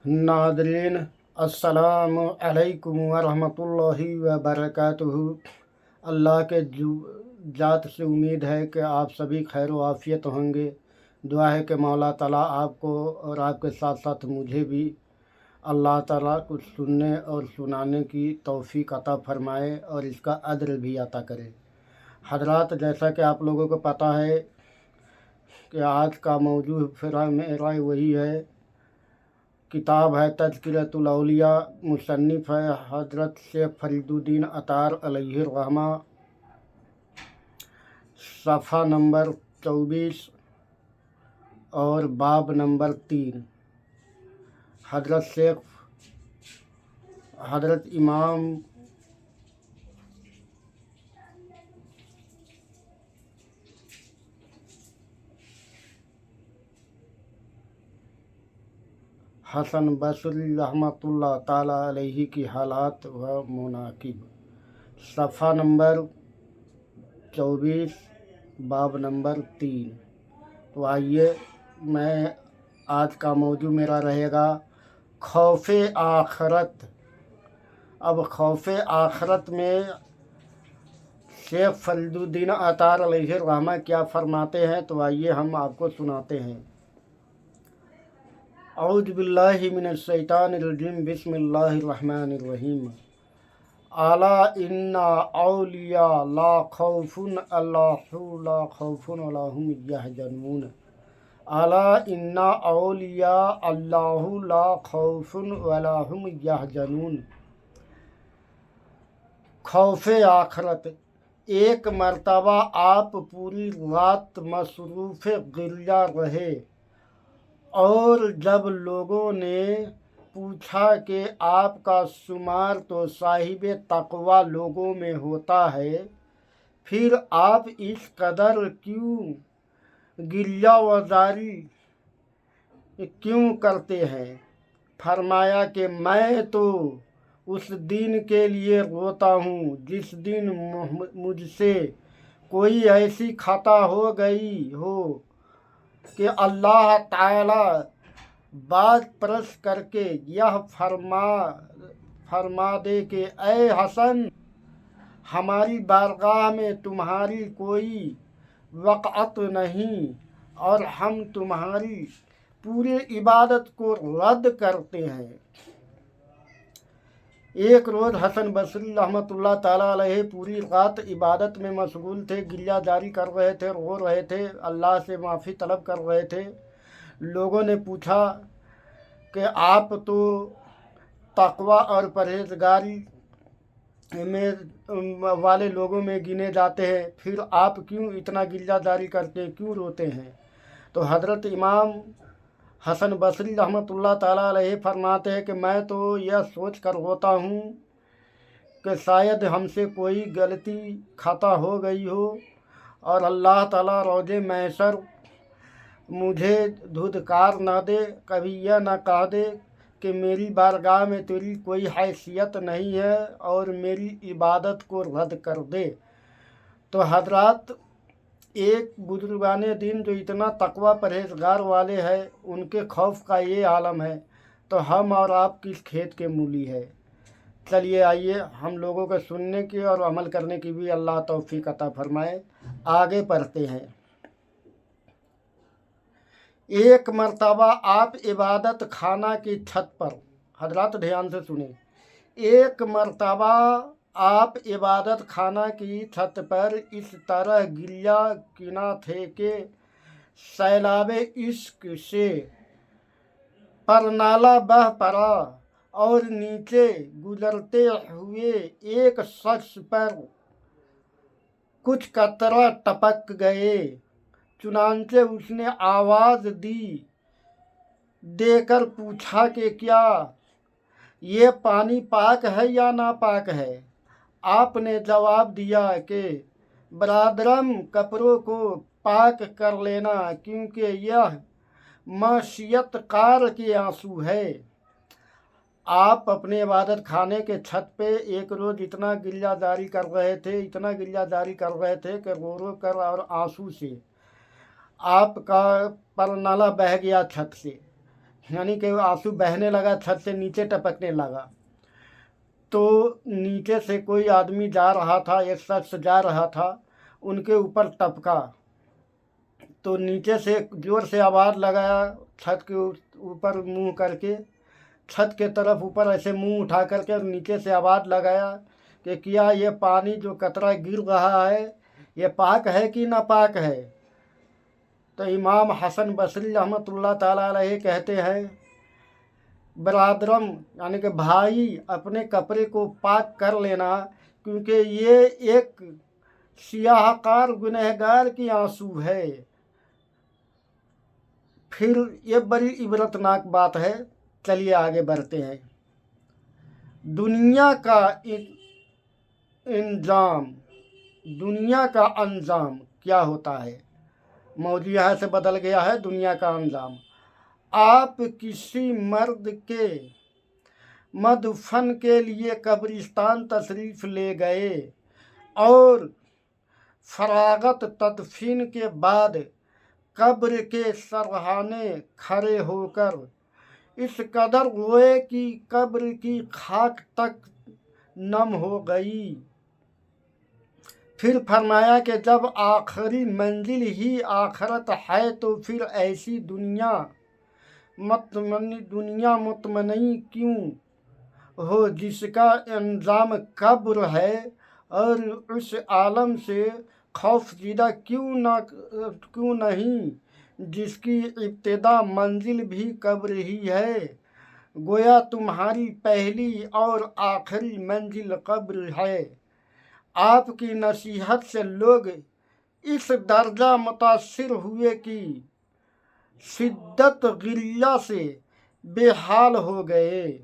Nadreen अस्सलाम अलैकुम वरहमतुल्लाहि वबरकातुहू। अल्लाह के ज़ात से उम्मीद है कि आप सभी खैर व आफ़ियत होंगे। दुआ है कि मौला ताला आपको और आपके साथ साथ मुझे भी अल्लाह ताला कुछ सुनने और सुनाने की तौफ़ीक अता फ़रमाए और इसका अज्र भी अता करे। हज़रात, जैसा कि आप लोगों को पता है कि आज का मौजू फिर मेरा वही है। किताब है तज़किरतुल औलिया, मुसन्निफ़ है हज़रत शेख फरीदुद्दीन अतार अलैहिर्रहमा, सफ़ा नंबर 24 और बाब नंबर 3। हज़रत इमाम हसन बसरी रहमतुल्लाह ताला अलैहि की हालात व मुनाकिब, सफ़ा नंबर 24 बाब नंबर 3। तो आइए, मैं आज का मौजू मेरा रहेगा खौफ़े आखरत। अब खौफ़े आखरत में शेख फरीदुद्दीन अतार अलैहिर्रहमा क्या फरमाते हैं, तो आइए हम आपको सुनाते हैं। औज़ु बिल्लाहि मिनश शैतानिर रजीम, बिस्मिल्लाहिर्रहमानिर्रहीम। अला इन्ना औलिया ला खौफुन अलहुम यहज़नून। अला इन्ना औलिया अल्लाहु ला खौफुन अलहुम यहज़नून। खौफ़े आखरत। एक मर्तबा आप पूरी रात मसरूफ़ गिरजा रहे और जब लोगों ने पूछा कि आपका शुमार तो साहिब तक़वा लोगों में होता है, फिर आप इस कदर क्यों गिरिया वज़ारी क्यों करते हैं? फरमाया कि मैं तो उस दिन के लिए रोता हूँ जिस दिन मुझसे कोई ऐसी खता हो गई हो कि अल्लाह ताला बात परस करके यह फरमा दे कि ऐ हसन, हमारी बारगाह में तुम्हारी कोई वक़अत नहीं और हम तुम्हारी पूरी इबादत को रद्द करते हैं। एक रोज़ हसन बसरी रहमतुल्लाह ताला अलैहि पूरी रात इबादत में मशगूल थे, गिरिया जारी कर रहे थे, रो रहे थे, अल्लाह से माफ़ी तलब कर रहे थे। लोगों ने पूछा कि आप तो तक़वा और परहेज़गारी में वाले लोगों में गिने जाते हैं, फिर आप क्यों इतना गिरिया जारी करते हैं, क्यों रोते हैं? तो हज़रत इमाम हसन बसरी रहमतुल्लाह ताला अलैहि फरमाते हैं कि मैं तो यह सोच कर रोता हूँ कि शायद हमसे कोई गलती खता हो गई हो और अल्लाह ताला रोज़े महशर मुझे धुदकार ना दे, कभी यह ना कह दे कि मेरी बारगाह में तेरी कोई हैसियत नहीं है और मेरी इबादत को रद्द कर दे। तो हज़रात, एक बुजुर्गाने दिन जो इतना तक़वा परहेज़गार वाले हैं, उनके खौफ का ये आलम है, तो हम और आप किस खेत के मूली है। चलिए आइए, हम लोगों को सुनने की और अमल करने की भी अल्लाह तौफ़ीक अता फ़रमाए। आगे पढ़ते हैं। एक मर्तबा आप इबादत खाना की छत पर, हज़रात ध्यान से सुने, एक मर्तबा आप इबादत खाना की छत पर इस तरह गिरिया किना थे कि सैलाबे इश्क से परनाला बह पड़ा और नीचे गुजरते हुए एक शख्स पर कुछ कतरा टपक गए। चुनांचे उसने आवाज़ देकर पूछा कि क्या ये पानी पाक है या नापाक है? आपने जवाब दिया कि बरादरम, कपड़ों को पाक कर लेना, क्योंकि यह माशियत कार के आंसू है। आप अपने इबादत खाने के छत पे एक रोज़ इतना गिरिया जारी कर रहे थे कि रो रो कर और आंसू से आपका परनाला बह गया छत से। यानी कि आंसू बहने लगा, छत से नीचे टपकने लगा। तो नीचे से कोई आदमी जा रहा था, एक शख्स जा रहा था, उनके ऊपर टपका। तो नीचे से ज़ोर से आवाज़ लगाया, छत के ऊपर मुंह करके, छत के तरफ ऊपर ऐसे मुंह उठा करके, और नीचे से आवाज़ लगाया कि क्या ये पानी जो कतरा गिर रहा है ये पाक है कि नापाक है। तो इमाम हसन बसरी रहमतुल्लाह ताला अलैह कहते हैं, बरादरम यानी कि भाई, अपने कपड़े को पाक कर लेना, क्योंकि ये एक सियाहकार गुनहगार की आंसू है। फिर ये बड़ी इबरतनाक बात है। चलिए आगे बढ़ते हैं। दुनिया का इंजाम, दुनिया का अंजाम क्या होता है। मौजूद यहाँ से बदल गया है, दुनिया का अंजाम। आप किसी मर्द के मदफन के लिए कब्रिस्तान तशरीफ़ ले गए और फरागत तदफीन के बाद कब्र के सरहाने खड़े होकर इस कदर रोए कि कब्र की खाक तक नम हो गई। फिर फरमाया कि जब आखिरी मंजिल ही आखरत है तो फिर ऐसी दुनिया मुतमनी क्यों हो जिसका अंजाम कब्र है, और उस आलम से खौफजीदा क्यों नहीं जिसकी इब्तिदा मंजिल भी कब्र ही है। गोया तुम्हारी पहली और आखिरी मंजिल कब्र है। आपकी नसीहत से लोग इस दर्जा मुतासिर हुए कि शिद्दत गिल्ला से बेहाल हो गए।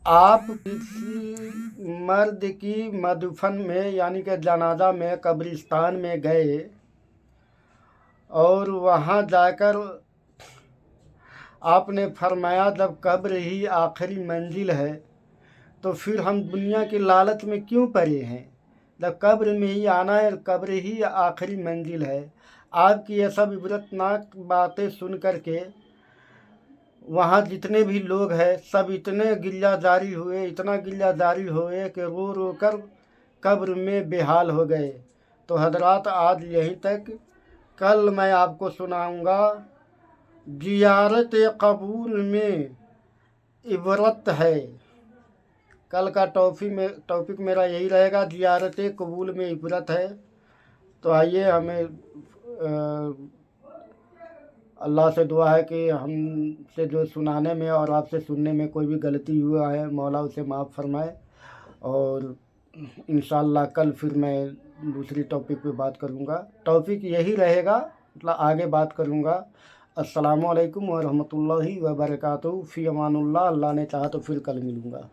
आप किसी मर्द की मदफन में यानी कि जनाजा में कब्रिस्तान में गए और वहाँ जाकर आपने फरमाया जब कब्र ही आखिरी मंजिल है तो फिर हम दुनिया की लालच में क्यों पड़े हैं, जब कब्र में ही आना है, कब्र ही आखिरी मंजिल है। आपकी ये सब इबरतनाक बातें सुन कर के वहाँ जितने भी लोग हैं सब इतने गिल्लाजारी हुए, इतना गिल्लाजारी हुए कि रो रो कर कब्र में बेहाल हो गए। तो हजरात आज यहीं तक। कल मैं आपको सुनाऊंगा ज़ियारत कबूर में इबरत है। कल का टॉपिक मेरा यही रहेगा, ज़ियारत कबूल में इबरत है। तो आइए, हमें अल्लाह से दुआ है कि हमसे जो सुनाने में और आपसे सुनने में कोई भी गलती हुआ है मौला उसे माफ़ फरमाए। और इंशाअल्लाह कल फिर मैं दूसरी टॉपिक पे बात करूँगा। टॉपिक यही रहेगा, मतलब आगे बात करूँगा। अस्सलामु अलैकुम व रहमतुल्लाहि व बरकातहू। फ़ी अमानुल्लाह। अल्लाह ने चाहा तो फिर कल मिलूँगा।